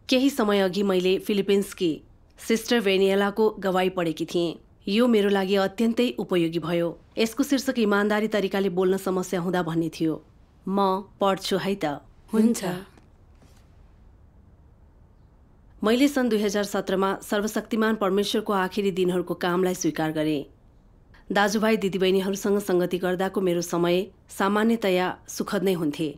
केही समय अघि मैले फिलिपिन्सकी सिस्टर वेनियलाको गवाई पढेकी थिएँ। यो मेरो लागि अत्यन्तै उपयोगी भयो। यसको शीर्षक इमानदारी तरिकाले बोल्न समस्या हुँदा भन्ने थियो। म पढ्छु है त। हुन्छ। मैले सन् 2017मा सर्वशक्तिमान परमेश्वरको आखिरी दिनहरूको कामलाई स्वीकार गरेँ। दाजुभाइ दिदीबहिनीहरूसँग संगति गर्दाको मेरो समय सामान्यतया सुखद नै हुन्थे,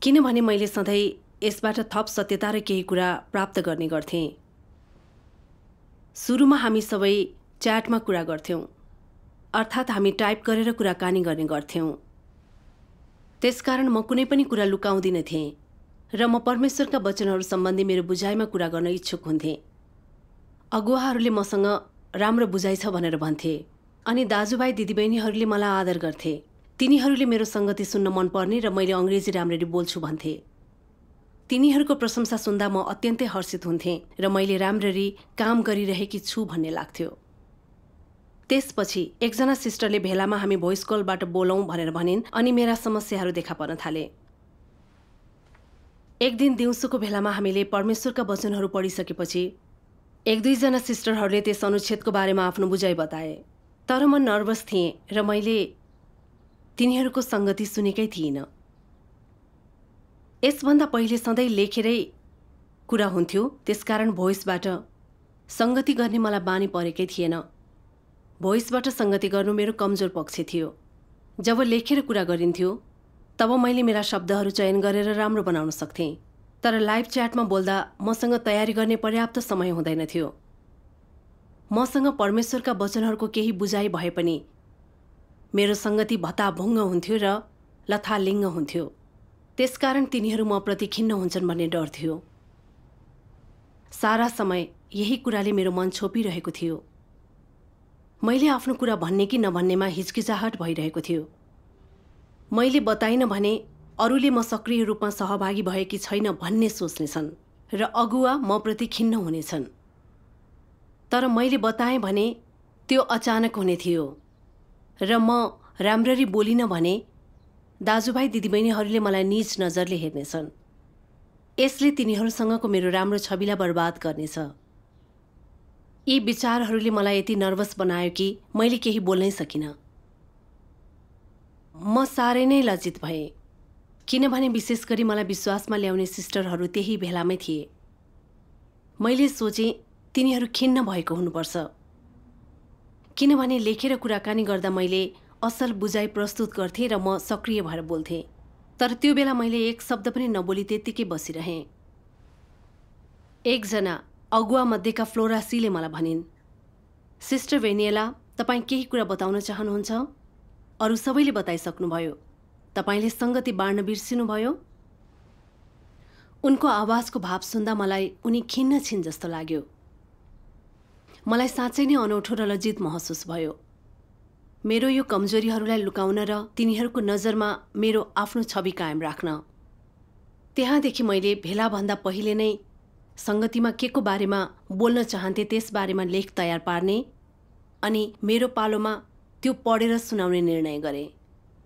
किनभने मैले सधैँ यसबाट थप सत्यता र केही कुरा प्राप्त गर्ने गर्थेँ। सुरुमा हामी सबै च्याटमा कुरा गर्थ्यौँ, अर्थात् हामी टाइप गरेर कुराकानी गर्ने गर्थ्यौँ। त्यसकारण म कुनै पनि कुरा लुकाउँदिन थिएँ र म परमेश्वरका वचनहरू सम्बन्धी मेरो बुझाइमा कुरा गर्न इच्छुक हुन्थेँ। अगुवाहरूले मसँग राम्रो बुझाइ छ भनेर भन्थे अनि दाजुभाइ दिदीबहिनीहरूले मलाई आदर गर्थे। तिनीहरूले मेरो संगति सुन्न मन पर्ने र मैले अंग्रेजी राम्ररी बोल्छु भन्थे। तिनीहरूको प्रशंसा सुन्दा म अत्यन्तै हर्षित हुन्थेँ र मैले राम्ररी काम गरिरहेकी छु भन्ने लाग्थ्यो। त्यसपछि एकजना सिस्टरले भेलामा हामी भोइस कलबाट बोलौँ भनेर भनिन् अनि मेरा समस्याहरू देखा पर्न थाले। एक दिन दिउँसोको भेलामा हामीले परमेश्वरका वचनहरू पढिसकेपछि एक दुईजना सिस्टरहरूले त्यस अनुच्छेदको बारेमा आफ्नो बुझाइ बताए, तर म नर्भस थिएँ र मैले तिनीहरूको संगति सुनेकै थिइनँ। यसभन्दा पहिले सधैँ लेखेरै कुरा हुन्थ्यो, त्यसकारण भोइसबाट संगति गर्ने मलाई बानी परेकै थिएन। भोइसबाट संगति गर्नु मेरो कमजोर पक्ष थियो। जब लेखेर कुरा गरिन्थ्यो तब मैले मेरा शब्दहरू चयन गरेर राम्रो बनाउन सक्थेँ, तर लाइभ च्याटमा बोल्दा मसँग तयारी गर्ने पर्याप्त समय हुँदैन थियो। मसँग परमेश्वरका वचनहरूको केही बुझाइ भए पनि मेरो संगति भताभुङ्ग हुन्थ्यो र लथालिङ्ग हुन्थ्यो। त्यसकारण तिनीहरू म प्रति खिन्न हुन्छन् भन्ने डर थियो। सारा समय यही कुराले मेरो मन छोपिरहेको थियो। मैले आफ्नो कुरा भन्ने कि नभन्नेमा हिचकिचाहट भइरहेको थियो। मैले बताइन भने अरूले म सक्रिय रूपमा सहभागी भएकी छैन भन्ने सोच्नेछन् र अगुवा म प्रति खिन्न हुनेछन्। तर मैले बताएँ भने त्यो अचानक हुने थियो र म राम्ररी बोलिन भने दाजुभाइ दिदीबहिनीहरूले मलाई नीच नजरले हेर्नेछन्। यसले तिनीहरूसँगको मेरो राम्रो छविलाई बर्बाद गर्नेछ। यी विचारहरूले मलाई यति नर्भस बनायो कि मैले केही बोल्नै सकिनँ। म साह्रै नै लज्जित भएँ, किनभने विशेष गरी मलाई विश्वासमा ल्याउने सिस्टरहरू त्यही भेलामै थिए। मैले सोचेँ तिनीहरू खिन्न भएको हुनुपर्छ, किनभने लेखेर कुराकानी गर्दा मैले असल बुझाइ प्रस्तुत गर्थेँ र म सक्रिय भएर बोल्थेँ। तर त्यो बेला मैले एक शब्द पनि नबोली त्यत्तिकै बसिरहेँ। एकजना अगुवा मध्येका फ्लोरासीले मलाई भनिन्, सिस्टर वेनियला, तपाईँ केही कुरा बताउन चाहनुहुन्छ? अरू सबैले बताइसक्नुभयो। तपाईँले संगति बाँड्न बिर्सिनुभयो। उनको आवाजको भाव सुन्दा मलाई उनी खिन्न छिन् जस्तो लाग्यो। मलाई साँच्चै नै अनौठो र लज्जित महसुस भयो। मेरो यो कमजोरीहरूलाई लुकाउन र तिनीहरूको नजरमा मेरो आफ्नो छवि कायम राख्न। त्यहाँदेखि मैले भेलाभन्दा पहिले नै संगतिमा के को बारेमा बोल्न चाहन्थे त्यस बारेमा लेख तयार पार्ने अनि मेरो पालोमा त्यो पढेर सुनाउने निर्णय गरेँ।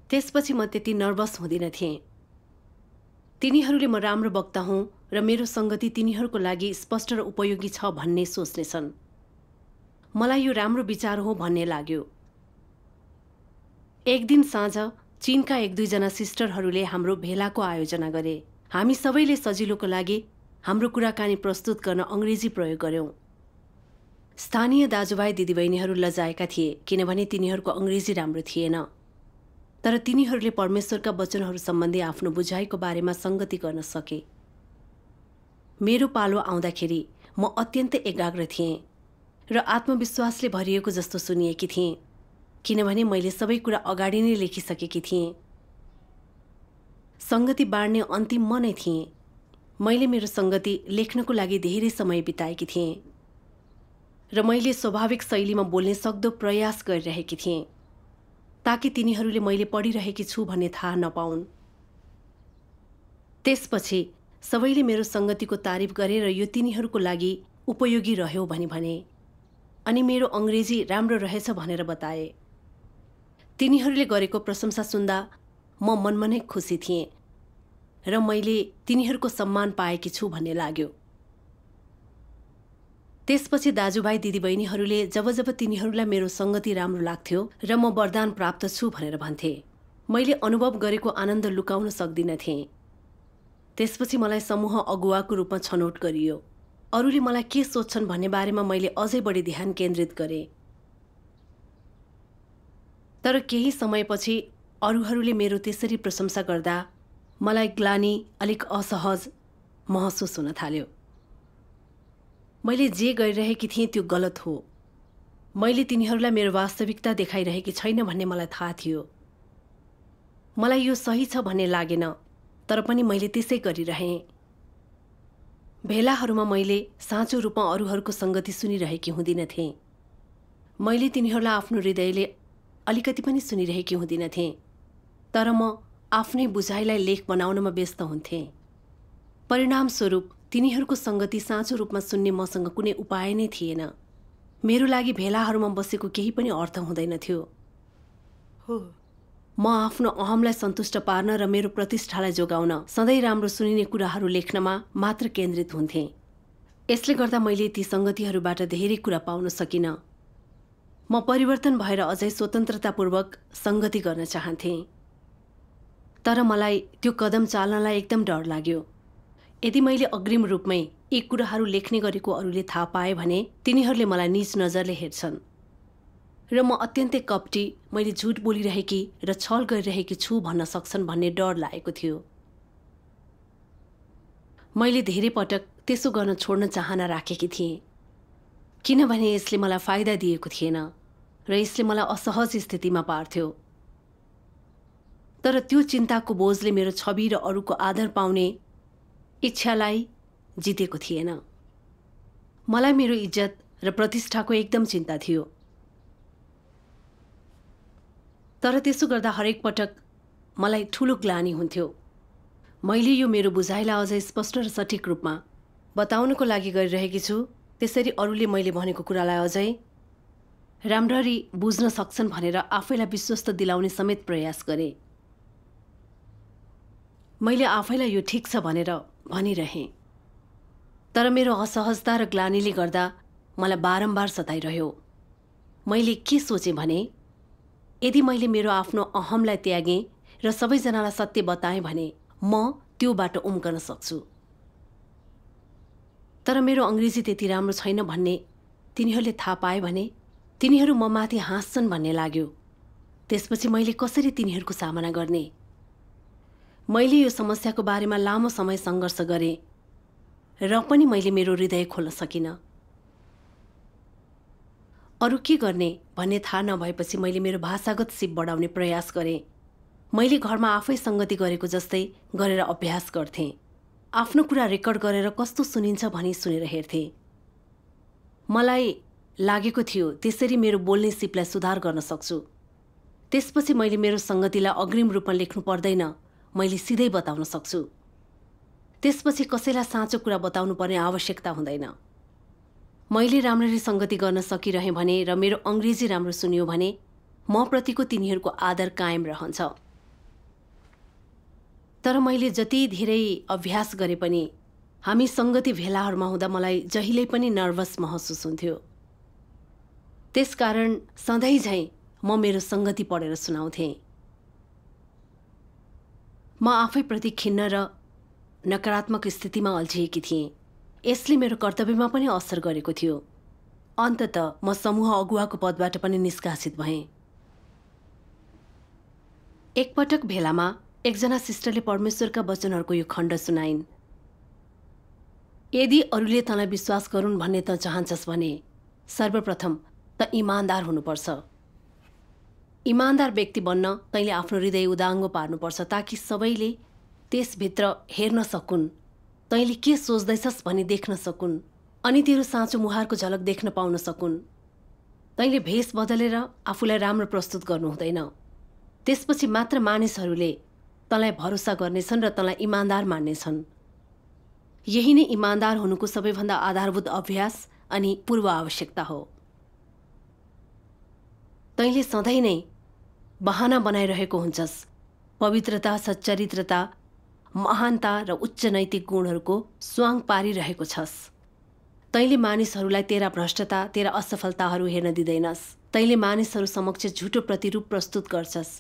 त्यसपछि म त्यति नर्भस हुँदिन थिएँ। तिनीहरूले म राम्रो वक्ता हुँ र मेरो संगति तिनीहरूको लागि स्पष्ट र उपयोगी छ भन्ने सोच्नेछन्। मलाई यो राम्रो विचार हो भन्ने लाग्यो। एक दिन साँझ चीनका एक दुईजना सिस्टरहरूले हाम्रो भेलाको आयोजना गरे। हामी सबैले सजिलोको लागि हाम्रो कुराकानी प्रस्तुत गर्न अंग्रेजी प्रयोग गर्यौं। स्थानीय दाजुभाइ दिदीबहिनीहरू लजाएका थिए, किनभने तिनीहरूको अंग्रेजी राम्रो थिएन। तर तिनीहरूले परमेश्वरका वचनहरू सम्बन्धी आफ्नो बुझाइको बारेमा संगति गर्न सके। मेरो पालो आउँदाखेरि म अत्यन्तै एकाग्र थिएँ र आत्मविश्वासले भरिएको जस्तो सुनिएकी थिएँ, किनभने मैले सबै कुरा अगाडि नै लेखिसकेकी थिएँ। संगति बाँड्ने अन्तिम म नै थिएँ। मैले मेरो संगति लेख्नको लागि धेरै समय बिताएकी थिएँ र मैले स्वाभाविक शैलीमा बोल्ने सक्दो प्रयास गरिरहेकी थिएँ, ताकि तिनीहरूले मैले पढिरहेकी छु भन्ने थाहा नपाउन्। त्यसपछि सबैले मेरो संगतिको तारिफ गरे र यो तिनीहरूको लागि उपयोगी रह्यो भनी भने अनि मेरो अंग्रेजी राम्रो रहेछ भनेर बताए। तिनीहरूले गरेको प्रशंसा सुन्दा म मनमा नै खुसी थिएँ। र मैले तिनीहरूको सम्मान पाएकी छु भन्ने लाग्यो। त्यसपछि दाजुभाइ दिदीबहिनीहरूले जब जब तिनीहरूलाई मेरो संगति राम्रो लाग्थ्यो र म वरदान प्राप्त छु भनेर भन्थे, मैले अनुभव गरेको आनन्द लुकाउन सक्दिनथेँ। त्यसपछि मलाई समूह अगुवाको रूपमा छनौट गरियो। अरूले मलाई के सोच्छन् भन्ने बारेमा मैले अझै बढी ध्यान केन्द्रित गरेँ। तर केही समयपछि अरूहरूले मेरो त्यसरी प्रशंसा गर्दा मलाई ग्लानि, अलिक असहज महसुस हुन थाल्यो। मैले जे गरिरहेकी थिएँ त्यो गलत हो। मैले तिनीहरूलाई मेरो वास्तविकता देखाइरहेकी छैन भन्ने मलाई थाहा थियो। मलाई यो सही छ भन्ने लागेन, तर पनि मैले त्यसै गरिरहेँ। भेलाहरूमा मैले साँचो रूपमा अरूहरूको संगति सुनिरहेकी हुँदिनथेँ। मैले तिनीहरूलाई आफ्नो हृदयले अलिकति पनि सुनिरहेकी हुँदिनथेँ, तर म आफ्नै बुझाइलाई लेख बनाउनमा व्यस्त हुन्थेँ। परिणामस्वरूप तिनीहरूको संगति साँचो रूपमा सुन्ने मसँग कुनै उपाय नै थिएन। मेरो लागि भेलाहरूमा बसेको केही पनि अर्थ हुँदैनथ्यो। म आफ्नो अहमलाई सन्तुष्ट पार्न र मेरो प्रतिष्ठालाई जोगाउन सधैँ राम्रो सुनिने कुराहरू लेख्नमा मात्र केन्द्रित हुन्थेँ। यसले गर्दा मैले ती संगतिहरूबाट धेरै कुरा पाउन सकिनँ। म परिवर्तन भएर अझै स्वतन्त्रतापूर्वक संगति गर्न चाहन्थेँ। तर मलाई त्यो कदम चाल्नलाई एकदम डर लाग्यो। यदि मैले अग्रिम रूपमै यी कुराहरू लेख्ने गरेको अरूले थाहा पाए भने तिनीहरूले मलाई नीच नजरले हेर्छन् र म अत्यन्तै कपटी, मैले झुट बोलिरहेकी र छल गरिरहेकी छु भन्न सक्छन् भन्ने डर लागेको थियो। मैले धेरै पटक त्यसो गर्न छोड्न चाहना राखेकी थिएँ, किनभने यसले मलाई फाइदा दिएको थिएन र यसले मलाई असहज स्थितिमा पार्थ्यो। तर त्यो चिन्ताको बोझले मेरो छवि र अरूको आदर पाउने इच्छालाई जितेको थिएन। मलाई मेरो इज्जत र प्रतिष्ठाको एकदम चिन्ता थियो। तर त्यसो गर्दा हरेक पटक मलाई ठूलो ग्लानि हुन्थ्यो। मैले यो मेरो बुझाइलाई अझै स्पष्ट र सठिक रूपमा बताउनको लागि गरिरहेकी छु, त्यसरी अरूले मैले भनेको कुरालाई अझै राम्ररी बुझ्न सक्छन् भनेर आफैलाई विश्वस्त दिलाउने समेत प्रयास गरेँ। मैले आफैलाई यो ठिक छ भनेर भनिरहेँ, तर मेरो असहजता र ग्लानिले गर्दा मलाई बारम्बार सताइरह्यो। मैले के सोचेँ भने यदि मैले मेरो आफ्नो अहमलाई त्यागेँ र सबैजनालाई सत्य बताएँ भने म त्यो बाटो उम्कन सक्छु। तर मेरो अङ्ग्रेजी त्यति राम्रो छैन भन्ने तिनीहरूले थाहा पाए भने तिनीहरू म माथि हाँस्छन् भन्ने लाग्यो। त्यसपछि मैले कसरी तिनीहरूको सामना गर्ने? मैले यो समस्याको बारेमा लामो समय सङ्घर्ष गरेँ र पनि मैले मेरो हृदय खोल्न सकिनँ। अरू के गर्ने भन्ने थाहा नभएपछि मैले मेरो भाषागत सिप बढाउने प्रयास गरेँ। मैले घरमा आफै संगति गरेको जस्तै गरेर अभ्यास गर्थेँ। आफ्नो कुरा रेकर्ड गरेर कस्तो सुनिन्छ भनी सुनेर हेर्थेँ। मलाई लागेको थियो त्यसरी मेरो बोल्ने सिपलाई सुधार गर्न सक्छु। त्यसपछि मैले मेरो संगतिलाई अग्रिम रूपमा लेख्नु पर्दैन, मैले सिधै बताउन सक्छु। त्यसपछि कसैलाई साँचो कुरा बताउनु पर्ने आवश्यकता हुँदैन। मैले राम्ररी संगति गर्न सकिरहेँ भने र मेरो अङ्ग्रेजी राम्रो सुनियो भने म प्रतिको तिनीहरूको आदर कायम रहन्छ। तर मैले जति धेरै अभ्यास गरे पनि हामी संगति भेलाहरूमा हुँदा मलाई जहिल्यै पनि नर्भस महसुस हुन्थ्यो। त्यसकारण सधैँ झैँ म मेरो संगति पढेर सुनाउँथेँ। म आफैप्रति खिन्न र नकारात्मक स्थितिमा अल्झिएकी थिएँ। यसले मेरो कर्तव्यमा पनि असर गरेको थियो। अन्ततः म समूह अगुवाको पदबाट पनि निष्कासित भएँ। एकपटक भेलामा एकजना सिस्टरले परमेश्वरका वचनहरूको यो खण्ड सुनाइन्। यदि अरूले तँलाई विश्वास गरून् भन्ने त चाहन्छस् भने सर्वप्रथम त इमान्दार हुनुपर्छ। इमान्दार व्यक्ति बन्न तैँले आफ्नो हृदय उदाङ्गो पार्नुपर्छ ताकि सबैले त्यसभित्र हेर्न सकुन्, तैँले के सोच्दैछस् भनी देख्न सकुन् अनि तेरो साँचो मुहारको झलक देख्न पाउन सकुन्। तैँले भेष बदलेर आफूलाई राम्रो प्रस्तुत गर्नु हुँदैन। त्यसपछि मात्र मानिसहरूले तँलाई भरोसा गर्नेछन् र तँलाई इमान्दार मान्नेछन्। यही नै इमान्दार हुनुको सबैभन्दा आधारभूत अभ्यास अनि पूर्व आवश्यकता हो। तैँले सधैँ नै बहाना बनाइरहेको हुन्छस्। पवित्रता, सच्चरित्रता, महानता र उच्च नैतिक गुणहरूको स्वाङ पारिरहेको छस्। तैँले मानिसहरूलाई तेरा भ्रष्टता, तेरा असफलताहरू हेर्न दिँदैनस्। तैँले मानिसहरू समक्ष झुटो प्रतिरूप प्रस्तुत गर्छस्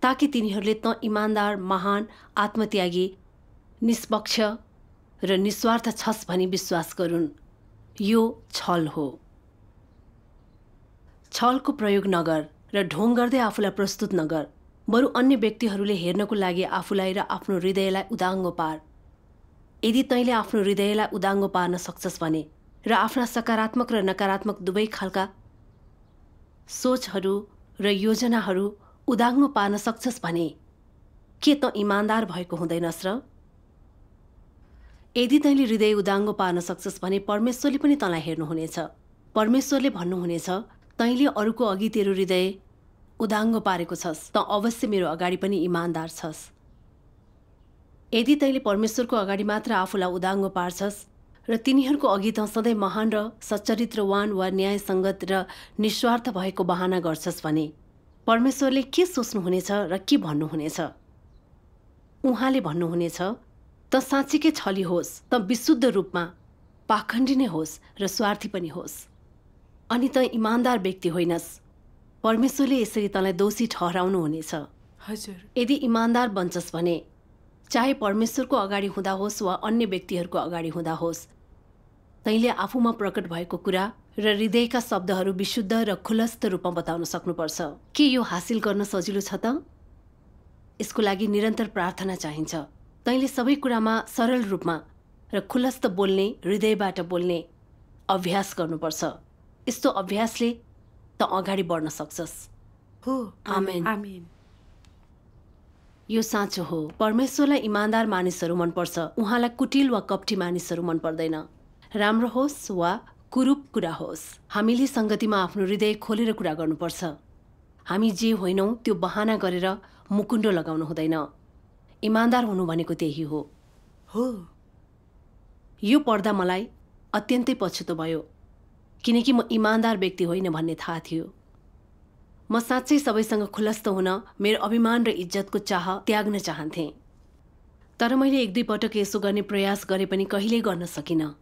ताकि तिनीहरूले त इमान्दार, महान, आत्मत्यागी, निष्पक्ष र निस्वार्थ छस् भनी विश्वास गरून्। यो छल हो। छलको प्रयोग नगर र ढोङ गर्दै आफूलाई प्रस्तुत नगर। बरु अन्य व्यक्तिहरूले हेर्नको लागि आफूलाई र आफ्नो हृदयलाई उदाङ्गो पार। यदि तैँले आफ्नो हृदयलाई उदाङ्गो पार्न सक्छस् भने र आफ्ना सकारात्मक र नकारात्मक दुवै खालका सोचहरू र योजनाहरू उदाङ्गो पार्न सक्छस् भने के त इमान्दार भएको हुँदैनस् र? यदि तैँले हृदय उदाङ्गो पार्न सक्छस् भने परमेश्वरले पनि तँलाई हेर्नुहुनेछ। परमेश्वरले भन्नुहुनेछ, तैँले अरूको अघि तेरो हृदय उदाङ्गो पारेको छस् त अवश्य मेरो अगाडि पनि इमान्दार छस्। यदि तैँले परमेश्वरको अगाडि मात्र आफूलाई उदाङ्गो पार्छस् र तिनीहरूको अघि त सधैँ महान र सच्चरित्रवान वा न्यायसङ्गत र निस्वार्थ भएको बहाना गर्छस् भने परमेश्वरले के सोच्नुहुनेछ र के भन्नुहुनेछ? उहाँले भन्नुहुनेछ, त साँच्चीकै छली होस्, त विशुद्ध रूपमा पाखण्डी नै होस् र स्वार्थी पनि होस्, अनि त इमान्दार व्यक्ति होइनस्। परमेश्वरले यसरी तँलाई दोषी ठहराउनुहुनेछ। हजुर, यदि इमान्दार बन्छस् भने चाहे परमेश्वरको अगाडि हुँदा होस् वा अन्य व्यक्तिहरूको अगाडि हुँदा होस्, तैँले आफूमा प्रकट भएको कुरा र हृदयका शब्दहरू विशुद्ध र खुलस्त रूपमा बताउन सक्नुपर्छ। के यो हासिल गर्न सजिलो छ त? यसको लागि निरन्तर प्रार्थना चाहिन्छ। तैँले सबै कुरामा सरल रूपमा र खुलस्त बोल्ने, हृदयबाट बोल्ने अभ्यास गर्नुपर्छ। यस्तो अभ्यासले त अगाडि बढ्न सक्छस्। हो, आमेन। आमेन। यो साँचो हो। परमेश्वरलाई इमान्दार मानिसहरू मनपर्छ। उहाँलाई कुटिल वा कपटी मानिसहरू मन पर्दैन। राम्रो होस् वा कुरूप कुरा होस्, हामीले सङ्गतिमा आफ्नो हृदय खोलेर कुरा गर्नुपर्छ। हामी जे होइनौँ त्यो बहाना गरेर मुकुण्डो लगाउनु हुँदैन। इमान्दार हुनु भनेको त्यही हो। हो, यो पढ्दा मलाई अत्यन्तै पछुतो भयो, किनकि म इमान्दार व्यक्ति होइन भन्ने थाहा थियो। म साँच्चै सबैसँग खुलस्त हुन, मेरो अभिमान र इज्जतको चाह त्याग्न चाहन्थेँ। तर मैले एक दुई पटक यसो गर्ने प्रयास गरे पनि कहिल्यै गर्न सकिनँ।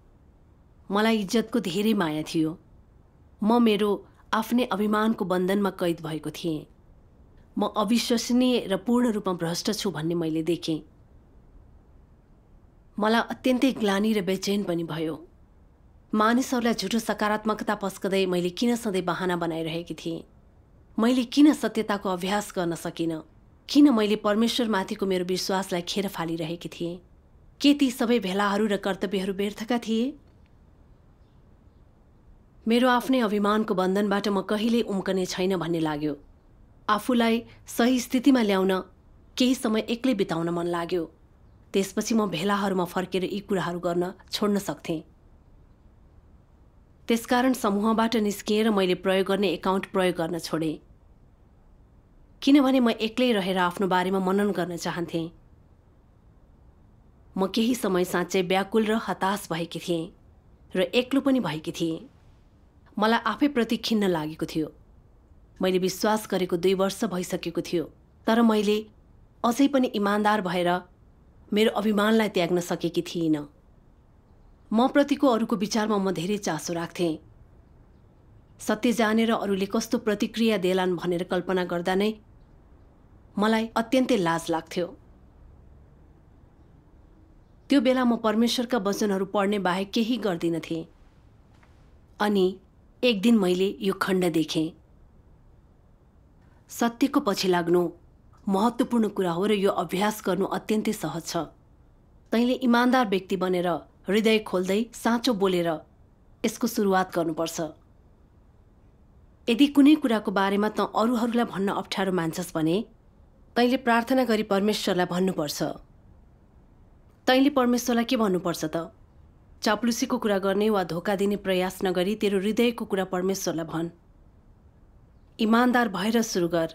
मलाई इज्जतको धेरै माया थियो। म मेरो आफ्नै अभिमानको बन्धनमा कैद भएको थिएँ। म अविश्वसनीय र पूर्ण रूपमा भ्रष्ट छु भन्ने मैले देखेँ। मलाई अत्यन्तै ग्लानि र बेचैन पनि भयो। मानिसहरूलाई झुटो सकारात्मकता पस्कदै मैले किन सधैँ बहाना बनाइरहेकी थिएँ? मैले किन सत्यताको अभ्यास गर्न सकिनँ? किन मैले परमेश्वरमाथिको मेरो विश्वासलाई खेर फालिरहेकी थिएँ? के ती सबै भेलाहरू र कर्तव्यहरू व्यर्थका थिए? मेरो आफ्नै अभिमानको बन्धनबाट म कहिल्यै उम्कने छैन भन्ने लाग्यो। आफूलाई सही स्थितिमा ल्याउन केही समय एक्लै बिताउन मन लाग्यो। त्यसपछि म भेलाहरूमा फर्केर यी कुराहरू गर्न छोड्न सक्थेँ। त्यसकारण समूहबाट निस्किएर मैले प्रयोग गर्ने एकाउन्ट प्रयोग गर्न छोडेँ, किनभने म एक्लै रहेर आफ्नो बारेमा मनन गर्न चाहन्थेँ। म केही समय साँच्चै व्याकुल र हताश भएकी थिएँ र एक्लो पनि भएकी थिएँ। मलाई आफैप्रति खिन्न लागेको थियो। मैले विश्वास गरेको 2 वर्ष भइसकेको थियो, तर मैले अझै पनि इमान्दार भएर मेरो अभिमानलाई त्याग्न सकेकी थिइनँ। म प्रतिको अरूको विचारमा म धेरै चासो राख्थेँ। सत्य जानेर अरूले कस्तो प्रतिक्रिया देलान् भनेर कल्पना गर्दा नै मलाई अत्यन्तै लाज लाग्थ्यो। त्यो बेला म परमेश्वरका वचनहरू पढ्ने बाहेक केही गर्दिनथेँ। अनि एक दिन मैले यो खण्ड देखेँ। सत्यको पछि लाग्नु महत्त्वपूर्ण कुरा हो र यो अभ्यास गर्नु अत्यन्तै सहज छ। तैँले इमान्दार व्यक्ति बनेर हृदय खोल्दै साँचो बोलेर यसको सुरुवात गर्नुपर्छ। यदि कुनै कुराको बारेमा त अरूहरूलाई भन्न अप्ठ्यारो मान्छस् भने तैँले प्रार्थना गरी परमेश्वरलाई भन्नुपर्छ। तैँले परमेश्वरलाई के भन्नुपर्छ त? चाप्लुसीको कुरा गर्ने वा धोका दिने प्रयास नगरी तेरो हृदयको कुरा परमेश्वरलाई भन्। इमान्दार भएर सुरु गर।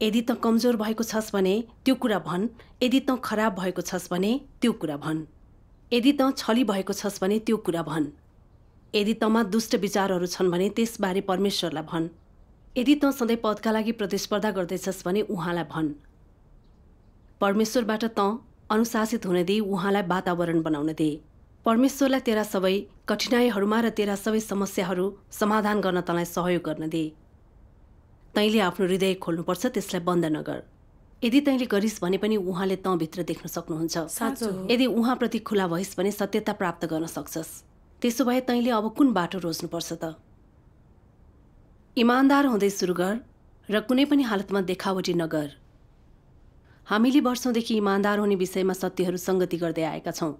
यदि त कमजोर भएको छस् भने त्यो कुरा भन्। यदि त खराब भएको छस् भने त्यो कुरा भन्। यदि त छली भएको छस् भने त्यो कुरा भन्। यदि तमा दुष्ट विचारहरू छन् भने त्यसबारे परमेश्वरलाई भन्। यदि त सधैँ पदका लागि प्रतिस्पर्धा गर्दैछस् भने उहाँलाई भन्। परमेश्वरबाट त अनुशासित हुन दिई, उहाँलाई वातावरण बनाउन दिए। परमेश्वरलाई तेरा सबै कठिनाइहरूमा र तेरा सबै समस्याहरू समाधान गर्न तँलाई सहयोग गर्न दिए। तैँले आफ्नो हृदय खोल्नुपर्छ, त्यसलाई बन्द नगर। यदि तैँले गरिस् भने पनि उहाँले तँभित्र देख्न सक्नुहुन्छ। साँचो हो। यदि उहाँप्रति खुला भइस् भने सत्यता प्राप्त गर्न सक्छस्। त्यसो भए तैँले अब कुन बाटो रोज्नुपर्छ त? इमान्दार हुँदै सुरु गर र कुनै पनि हालतमा देखावटी नगर। हामीले वर्षौंदेखि इमान्दार हुने विषयमा सत्यहरू सङ्गति गर्दै आएका छौँ।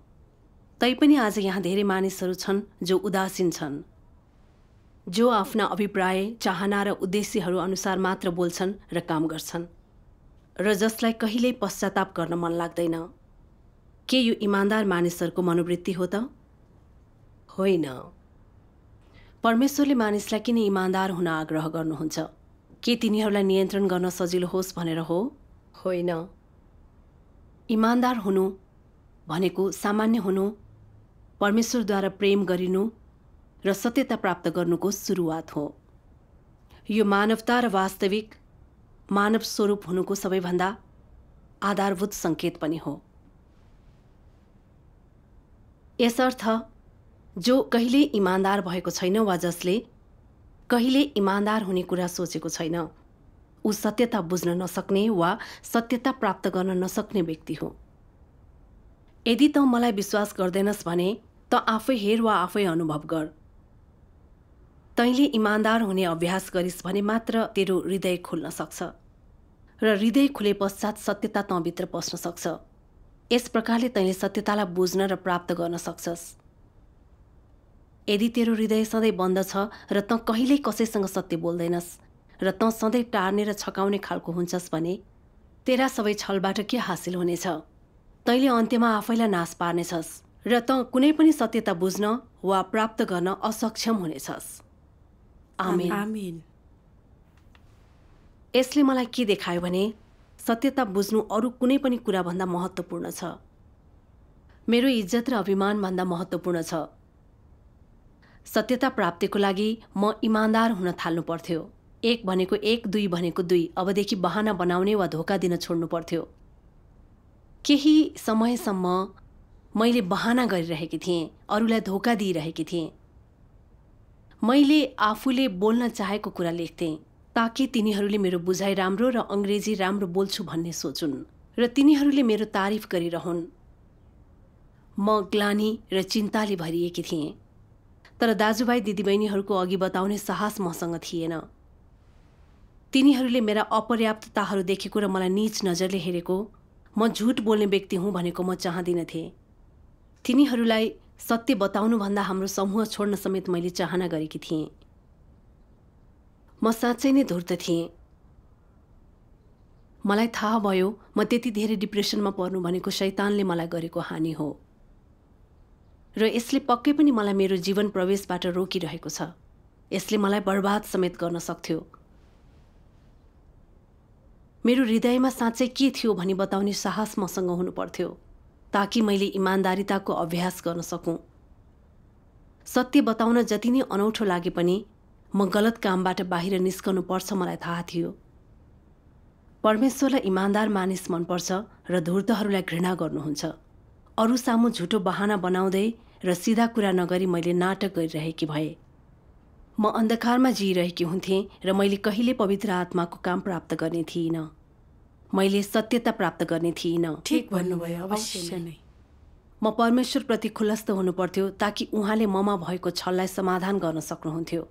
तैपनि आज यहाँ धेरै मानिसहरू छन् जो उदासीन छन्, जो आफ्ना अभिप्राय, चाहना र उद्देश्यहरू अनुसार मात्र बोल्छन् र काम गर्छन्, र जसलाई कहिल्यै पश्चाताप गर्न मन लाग्दैन। के यो इमान्दार मानिसहरूको मनोवृत्ति हो त? होइन। परमेश्वरले मानिसलाई किन इमान्दार हुन आग्रह गर्नुहुन्छ? के तिनीहरूलाई नियन्त्रण गर्न सजिलो होस् भनेर हो? होइन। इमान्दार हुनु भनेको सामान्य हुनु, परमेश्वरद्वारा प्रेम गरिनु र सत्यता प्राप्त गर्नुको सुरुवात हो। यो मानवता र वास्तविक मानव स्वरूप हुनुको सबैभन्दा आधारभूत सङ्केत पनि हो। यसर्थ जो कहिल्यै इमान्दार भएको छैन वा जसले कहिल्यै इमान्दार हुने कुरा सोचेको छैन, ऊ सत्यता बुझ्न नसक्ने वा सत्यता प्राप्त गर्न नसक्ने व्यक्ति हो। यदि तँ मलाई विश्वास गर्दैनस् भने त आफै हेर वा आफै अनुभव गर। तैँले इमान्दार हुने अभ्यास गरिस् भने मात्र तेरो हृदय खुल्न सक्छ, र हृदय खुले पश्चात सत्यता तँभित्र पस्न सक्छ। यस प्रकारले तैँले सत्यतालाई बुझ्न र प्राप्त गर्न सक्छस्। यदि तेरो हृदय सधैँ बन्द छ र तँ कहिल्यै कसैसँग सत्य बोल्दैनस् र तँ सधैँ टार्ने र छकाउने खालको हुन्छस् भने तेरा सबै छलबाट के हासिल हुनेछ? तैँले अन्त्यमा आफैलाई नाश पार्नेछस् र तँ कुनै पनि सत्यता बुझ्न वा प्राप्त गर्न असक्षम हुनेछस्। आमेन। आमेन। यसले मलाई के देखायो भने सत्यता बुझ्नु अरू कुनै पनि कुराभन्दा महत्त्वपूर्ण छ। मेरो इज्जत र अभिमानभन्दा महत्त्वपूर्ण छ। सत्यता प्राप्तिको लागि म इमान्दार हुन थाल्नु पर्थ्यो। 1 भनेको 1, 2 भनेको 2। अबदेखि बहाना बनाउने वा धोका दिन छोड्नु पर्थ्यो। केही समयसम्म मैले बहाना गरिरहेकी थिएँ, अरूलाई धोका दिइरहेकी थिएँ। मैले आफूले बोल्न चाहेको कुरा लेख्थेँ ताकि तिनीहरूले मेरो बुझाइ राम्रो र अङ्ग्रेजी राम्रो बोल्छु भन्ने सोचुन् र तिनीहरूले मेरो तारिफ गरिरहन्। म ग्लानी र चिन्ताले भरिएकी थिएँ, तर दाजुभाइ दिदीबहिनीहरूको अघि बताउने साहस मसँग थिएन। तिनीहरूले मेरा अपर्याप्तताहरू देखेको र मलाई नीच नजरले हेरेको, म झुट बोल्ने व्यक्ति हुँ भनेको म चाहदिनथेँ। तिनीहरूलाई सत्य बताउनुभन्दा हाम्रो समूह छोड्न समेत मैले चाहना गरेकी थिएँ। म साँच्चै नै धूर्त थिएँ। मलाई थाहा भयो म त्यति धेरै डिप्रेसनमा पर्नु भनेको शैतानले मलाई गरेको हानि हो, र यसले पक्कै पनि मलाई मेरो जीवन प्रवेशबाट रोकिरहेको छ। यसले मलाई बर्बाद समेत गर्न सक्थ्यो। मेरो हृदयमा साँच्चै के थियो भनी बताउने साहस मसँग हुनु पर्थ्यो ताकि मैले इमान्दारिताको अभ्यास गर्न सकूँ। सत्य बताउन जति नै अनौठो लागे पनि म गलत कामबाट बाहिर निस्कनु पर्छ मलाई थाहा थियो। परमेश्वरलाई इमान्दार मानिस मनपर्छ र धूर्तहरूलाई घृणा गर्नुहुन्छ। अरू सामु झुटो बहाना बनाउँदै र सिधा कुरा नगरी मैले नाटक गरिरहेकी भए। म अन्धकारमा जिइरहेकी हुन्थेँ र मैले कहिले पवित्र आत्माको काम प्राप्त गर्ने थिइनँ। मैले सत्यता प्राप्त गर्ने थिइनँ। ठीक भन्नुभयो, अवश्य नै। म परमेश्वरप्रति खुलस्त हुनुपर्थ्यो ताकि उहाँले ममा भएको छललाई समाधान गर्न सक्नुहुन्थ्यो।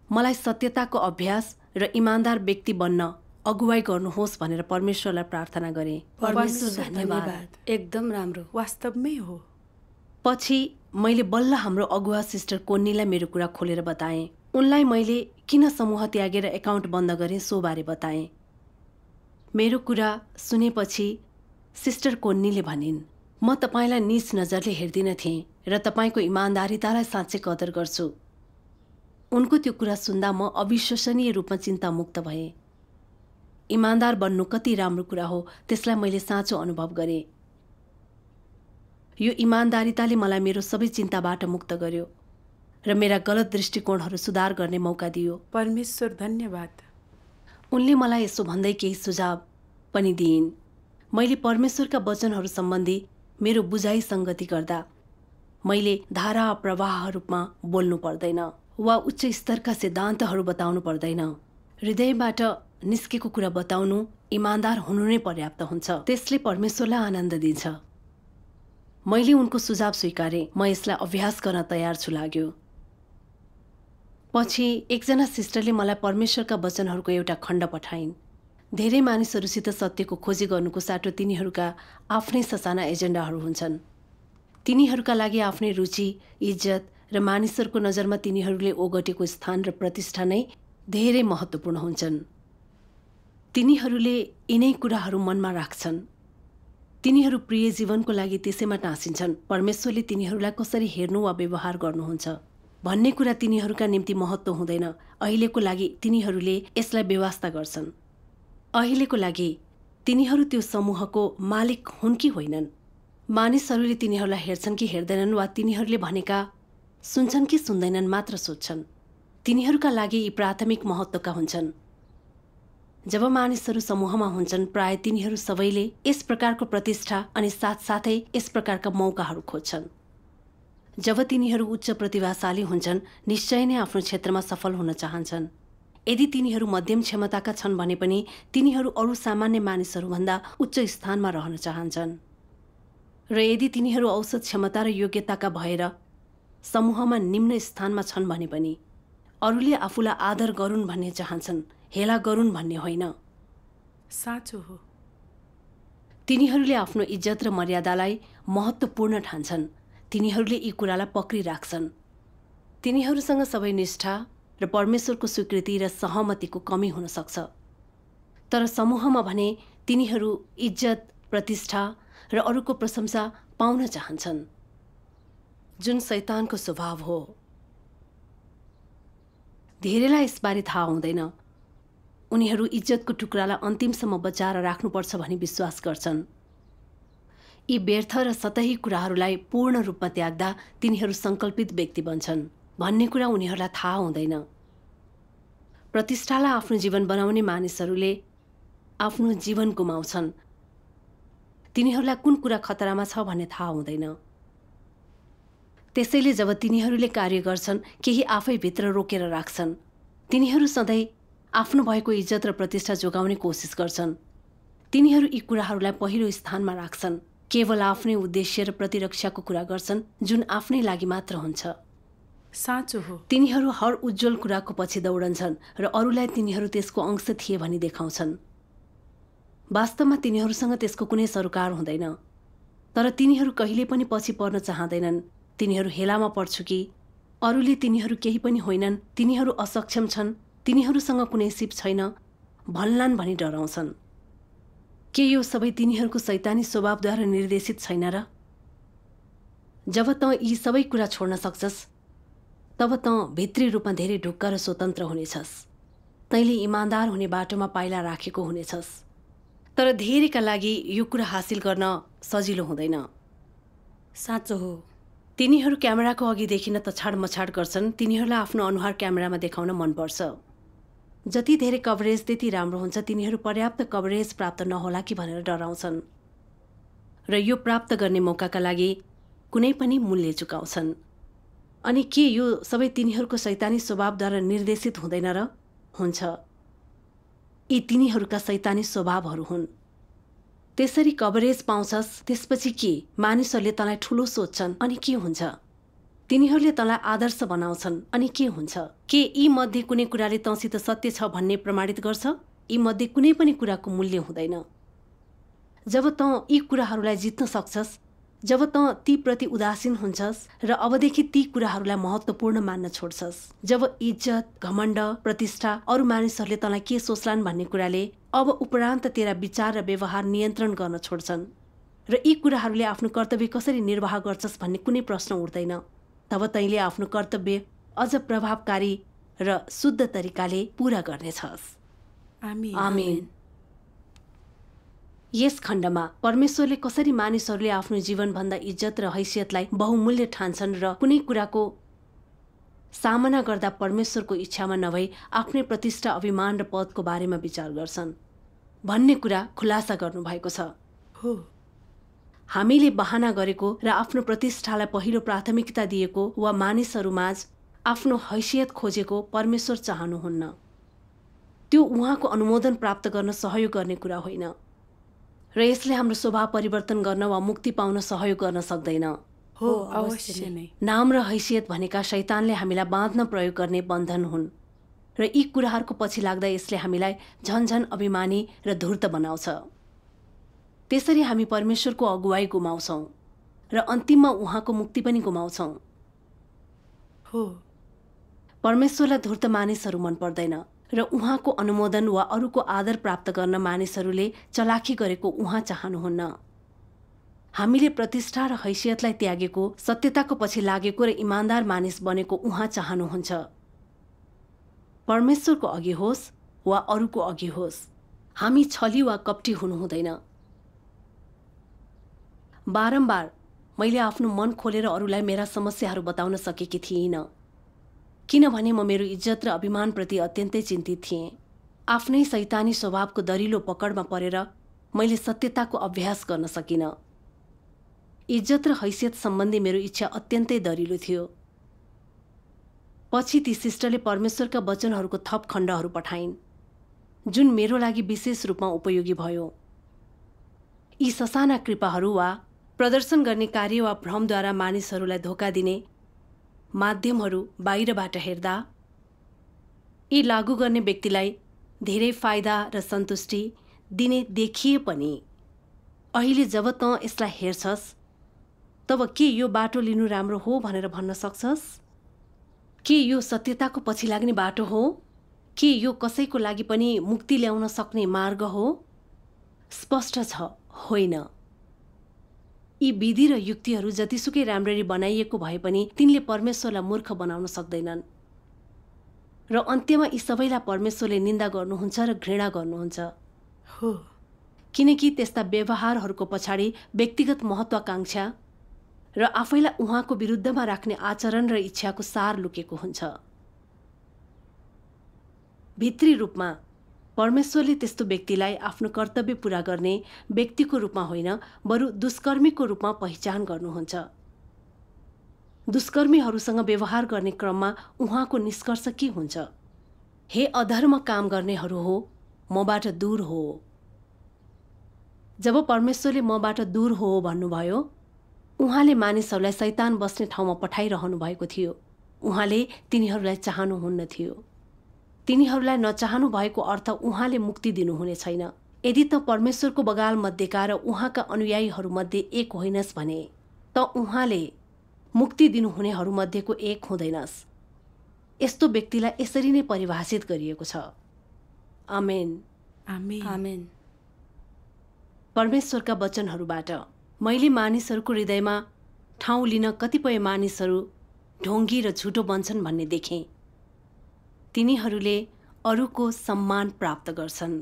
मलाई सत्यताको अभ्यास र इमान्दार व्यक्ति बन्न अगुवाई गर्नुहोस् भनेर परमेश्वरलाई प्रार्थना गरेँ। परमेश्वर धन्यवाद। एकदम राम्रो। वास्तवमै हो। पछि मैले बल्ल हाम्रो अगुवा सिस्टर कोन्नीलाई मेरो कुरा खोलेर बताएँ। उनलाई मैले किन समूह त्यागेर एकाउन्ट बन्द गरेँ सोबारे बताएँ। मेरो कुरा सुनेपछि सिस्टर कोन्नीले भनिन्, म तपाईँलाई नीच नजरले हेर्दिनथेँ र तपाईँको इमान्दारितालाई साँच्चै कदर गर्छु। उनको त्यो कुरा सुन्दा म अविश्वसनीय रूपमा चिन्तामुक्त भएँ। इमान्दार बन्नु कति राम्रो कुरा हो त्यसलाई मैले साँचो अनुभव गरेँ। यो इमान्दारिताले मलाई मेरो सबै चिन्ताबाट मुक्त गर्यो र मेरा गलत दृष्टिकोणहरू सुधार गर्ने मौका दियो। परमेश्वर धन्यवाद। उनले मलाई यसो भन्दै केही सुझाव पनि दिइन्। मैले परमेश्वरका वचनहरू सम्बन्धी मेरो बुझाइ सङ्गति गर्दा मैले धारा प्रवाह रूपमा बोल्नु पर्दैन वा उच्च स्तरका सिद्धान्तहरू बताउनु पर्दैन। हृदयबाट निस्केको कुरा बताउनु इमान्दार हुनु नै पर्याप्त हुन्छ। त्यसले परमेश्वरलाई आनन्द दिन्छ। मैले उनको सुझाव स्वीकारे। म यसलाई अभ्यास गर्न तयार छु लाग्यो। पछि एकजना सिस्टरले मलाई परमेश्वरका वचनहरूको एउटा खण्ड पठाइन्। धेरै मानिसहरूसित सत्यको खोजी गर्नुको साटो तिनीहरूका आफ्नै ससाना एजेन्डाहरू हुन्छन्। तिनीहरूका लागि आफ्नै रुचि, इज्जत र मानिसहरूको नजरमा तिनीहरूले ओगटेको स्थान र प्रतिष्ठा नै धेरै महत्त्वपूर्ण हुन्छन्। तिनीहरूले यिनै कुराहरू मनमा राख्छन्। तिनीहरू प्रिय जीवनको लागि त्यसैमा टाँसिन्छन्। परमेश्वरले तिनीहरूलाई कसरी हेर्नु वा व्यवहार गर्नुहुन्छ भन्ने कुरा तिनीहरूका निम्ति महत्त्व हुँदैन। अहिलेको लागि तिनीहरूले यसलाई व्यवस्था गर्छन्। अहिलेको लागि तिनीहरू त्यो समूहको मालिक हुन् कि होइनन्। मानिसहरूले तिनीहरूलाई हेर्छन् कि हेर्दैनन् वा तिनीहरूले भनेका सुन्छन् कि सुन्दैनन् मात्र सोध्छन्। तिनीहरूका लागि यी प्राथमिक महत्त्वका हुन्छन्। जब मानिसहरू समूहमा हुन्छन्, प्राय तिनीहरू सबैले यस प्रकारको प्रतिष्ठा अनि साथसाथै यस प्रकारका मौकाहरू खोज्छन्। जब तिनीहरू उच्च प्रतिभाशाली हुन्छन्, निश्चय नै आफ्नो क्षेत्रमा सफल हुन चाहन्छन्। यदि तिनीहरू मध्यम क्षमताका छन् भने पनि तिनीहरू अरू सामान्य मानिसहरूभन्दा उच्च स्थानमा रहन चाहन्छन्। र यदि तिनीहरू औसत क्षमता र योग्यताका भएर समूहमा निम्न स्थानमा छन् भने पनि अरूले आफूलाई आदर गरून् भन्ने चाहन्छन्, हेला गरून् भन्ने होइन। साँचो हो। तिनीहरूले आफ्नो इज्जत र मर्यादालाई महत्त्वपूर्ण ठान्छन्। तिनीहरूले यी कुरालाई पक्रिराख्छन्। तिनीहरूसँग सबै निष्ठा र परमेश्वरको स्वीकृति र सहमतिको कमी हुन सक्छ। तर समूहमा भने तिनीहरू इज्जत, प्रतिष्ठा र अरूको प्रशंसा पाउन चाहन्छन्, जुन शैतानको स्वभाव हो। धेरैलाई यसबारे थाहा हुँदैन। उनीहरू इज्जतको टुक्रालाई अन्तिमसम्म बचाएर राख्नुपर्छ भनी विश्वास गर्छन्। यी व्यर्थ र सतही कुराहरूलाई पूर्ण रूपमा त्याग्दा तिनीहरू सङ्कल्पित व्यक्ति बन्छन् भन्ने कुरा उनीहरूलाई थाहा हुँदैन। प्रतिष्ठालाई आफ्नो जीवन बनाउने मानिसहरूले आफ्नो जीवन गुमाउँछन्। तिनीहरूलाई कुन कुरा खतरामा छ भन्ने थाहा हुँदैन। त्यसैले जब तिनीहरूले कार्य गर्छन्, केही आफै भित्र रोकेर राख्छन्। तिनीहरू सधैँ आफ्नो भएको इज्जत र प्रतिष्ठा जोगाउने कोसिस गर्छन्। तिनीहरू यी कुराहरूलाई पहिलो स्थानमा राख्छन्। केवल आफ्नै उद्देश्य र प्रतिरक्षाको कुरा गर्छन्, जुन आफ्नै लागि मात्र हुन्छ। साँचो हो। तिनीहरू हर उज्जवल कुराको पछि दौडन्छन् र अरूलाई तिनीहरू त्यसको अंश थिए भनी देखाउँछन्। वास्तवमा तिनीहरूसँग त्यसको कुनै सरोकार हुँदैन। तर तिनीहरू कहिले पनि पछि पर्न चाहँदैनन्। तिनीहरू हेलामा पर्छु कि अरूले तिनीहरू केही पनि होइनन्, तिनीहरू असक्षम छन्, तिनीहरूसँग कुनै सिप छैन भन्लान् भनी डराउँछन्। के यो सबै तिनीहरूको शैतानी स्वभावद्वारा निर्देशित छैन र? जब तँ यी सबै कुरा छोड्न सक्छस्, तब तँ भित्री रूपमा धेरै ढुक्क र स्वतन्त्र हुनेछस्। तैँले इमान्दार हुने बाटोमा पाइला राखेको हुनेछस्। तर धेरैका लागि यो कुरा हासिल गर्न सजिलो हुँदैन। साँचो हो। तिनीहरू क्यामेराको अघि देखिन तछाड मछाड गर्छन्। तिनीहरूलाई आफ्नो अनुहार क्यामेरामा देखाउन मनपर्छ। जति धेरै कभरेज त्यति राम्रो हुन्छ। तिनीहरू पर्याप्त कभरेज प्राप्त नहोला कि भनेर डराउँछन् र यो प्राप्त गर्ने मौकाका लागि कुनै पनि मूल्य चुकाउँछन्। अनि के यो सबै तिनीहरूको शैतानी स्वभावद्वारा निर्देशित हुँदैन र? हुन्छ। यी तिनीहरूका शैतानी स्वभावहरू हुन्। त्यसरी कभरेज पाउँछस्, त्यसपछि के? मानिसहरूले तँलाई ठुलो सोध्छन्, अनि के हुन्छ? तिनीहरूले तँलाई आदर्श बनाउँछन्, अनि के हुन्छ? के यी मध्ये कुनै कुराले तँसित सत्य छ भन्ने प्रमाणित गर्छ? यी मध्ये कुनै पनि कुराको मूल्य हुँदैन। जब तँ यी कुराहरूलाई जित्न सक्छस्, जब तँ ती प्रति उदासीन हुन्छस् र अबदेखि ती कुराहरूलाई महत्त्वपूर्ण मान्न छोड्छस्, जब इज्जत, घमण्ड, प्रतिष्ठा, अरू मानिसहरूले तँलाई के सोच्लान् भन्ने कुराले अब उपरान्त तेरा विचार र व्यवहार नियन्त्रण गर्न छोड्छन् र यी कुराहरूले आफ्नो कर्तव्य कसरी निर्वाह गर्छस् भन्ने कुनै प्रश्न उठ्दैन, तब तैँले आफ्नो कर्तव्य अझ प्रभावकारी र शुद्ध तरिकाले पूरा गर्नेछस्। आमीन। आमीन। यस खण्डमा परमेश्वरले कसरी मानिसहरूले आफ्नो जीवनभन्दा इज्जत र हैसियतलाई बहुमूल्य ठान्छन् र कुनै कुराको सामना गर्दा परमेश्वरको इच्छामा नभई आफ्नै प्रतिष्ठा, अभिमान र पदको बारेमा विचार गर्छन् भन्ने कुरा खुलासा गर्नुभएको छ। हो हामीले बहाना गरेको र आफ्नो प्रतिष्ठालाई पहिलो प्राथमिकता दिएको वा मानिसहरूमाझ आफ्नो हैसियत खोजेको परमेश्वर चाहनुहुन्न। त्यो उहाँको अनुमोदन प्राप्त गर्न सहयोग गर्ने कुरा होइन र यसले हाम्रो स्वभाव परिवर्तन गर्न वा मुक्ति पाउन सहयोग गर्न सक्दैन। हो अवश्य नै। नाम र हैसियत भनेका शैतानले हामीलाई बाँध्न प्रयोग गर्ने बन्धन हुन् र यी कुराहरूको पछि लाग्दा यसले हामीलाई झन्झन अभिमानी र धूर्त बनाउँछ। त्यसरी हामी परमेश्वरको अगुवाई गुमाउँछौँ र अन्तिममा उहाँको मुक्ति पनि गुमाउँछौँ। हो परमेश्वरलाई धूर्त मानिसहरू मन पर्दैन र उहाँको अनुमोदन वा अरूको आदर प्राप्त गर्न मानिसहरूले चलाखी गरेको उहाँ चाहनुहुन्न। हामीले प्रतिष्ठा र हैसियतलाई त्यागेको, सत्यताको पछि लागेको र इमान्दार मानिस बनेको उहाँ चाहनुहुन्छ। परमेश्वरको अघि होस् वा अरूको अघि होस्, हामी छली वा कपटी हुनु हुँदैन। बारम्बार मैले आफ्नो मन खोलेर अरूलाई मेरा समस्याहरू बताउन सकेकी थिइनँ, किनभने म मेरो इज्जत र अभिमानप्रति अत्यन्तै चिन्तित थिएँ। आफ्नै शैतानी स्वभावको दरिलो पकडमा परेर मैले सत्यताको अभ्यास गर्न सकिनँ। इज्जत र हैसियत सम्बन्धी मेरो इच्छा अत्यन्तै दरिलो थियो। पछि ती सिस्टरले परमेश्वरका वचनहरूको थप खण्डहरू पठाइन्, जुन मेरो लागि विशेष रूपमा उपयोगी भयो। यी ससाना कृपाहरू वा प्रदर्शन गर्ने कार्य वा भ्रमद्वारा मानिसहरूलाई धोका दिने माध्यमहरू बाहिरबाट हेर्दा यी लागू गर्ने व्यक्तिलाई धेरै फाइदा र सन्तुष्टि दिने देखिए पनि अहिले जब तँ यसलाई हेर्छस् तब के यो बाटो लिनु राम्रो हो भनेर भन्न सक्छस्? के यो सत्यताको पछि लाग्ने बाटो हो? के यो कसैको लागि पनि मुक्ति ल्याउन सक्ने मार्ग हो? स्पष्ट छ, होइन। यी विधि र युक्तिहरू जतिसुकै राम्ररी बनाइएको भए पनि तिनले परमेश्वरलाई मूर्ख बनाउन सक्दैनन् र अन्त्यमा यी सबैलाई परमेश्वरले निन्दा गर्नुहुन्छ र घृणा गर्नुहुन्छ। हो किनकि त्यस्ता व्यवहारहरूको पछाडि व्यक्तिगत महत्वाकांक्षा र आफैलाई उहाँको विरुद्धमा राख्ने आचरण र इच्छाको सार लुकेको हुन्छ। भित्री रूपमा परमेश्वरले त्यस्तो व्यक्तिलाई आफ्नो कर्तव्य पूरा गर्ने व्यक्तिको रूपमा होइन, बरु दुष्कर्मीको रूपमा पहिचान गर्नुहुन्छ। दुष्कर्मीहरूसँग व्यवहार गर्ने क्रममा उहाँको निष्कर्ष के हुन्छ? हे अधर्म काम गर्नेहरू हो, मबाट दूर हो। जब परमेश्वरले मबाट दूर हो भन्नुभयो, उहाँले मानिसहरूलाई शैतान बस्ने ठाउँमा पठाइरहनु भएको थियो। उहाँले तिनीहरूलाई चाहनुहुन्न थियो। तिनीहरूलाई नचाहनु भएको अर्थ उहाँले मुक्ति दिनुहुने छैन। यदि त परमेश्वरको बगाल मध्येका र उहाँका अनुयायीहरूमध्ये एक होइनस् भने त उहाँले मुक्ति दिनुहुनेहरूमध्येको एक हुँदैनस्। यस्तो व्यक्तिलाई यसरी नै परिभाषित गरिएको छ। आमेन। आमेन आमेन। परमेश्वरका वचनहरूबाट मैले मानिसहरूको हृदयमा ठाउँ लिन कतिपय मानिसहरू ढोङ्गी र झुटो बन्छन् भन्ने देखेँ। तिनीहरूले अरूको सम्मान प्राप्त गर्छन्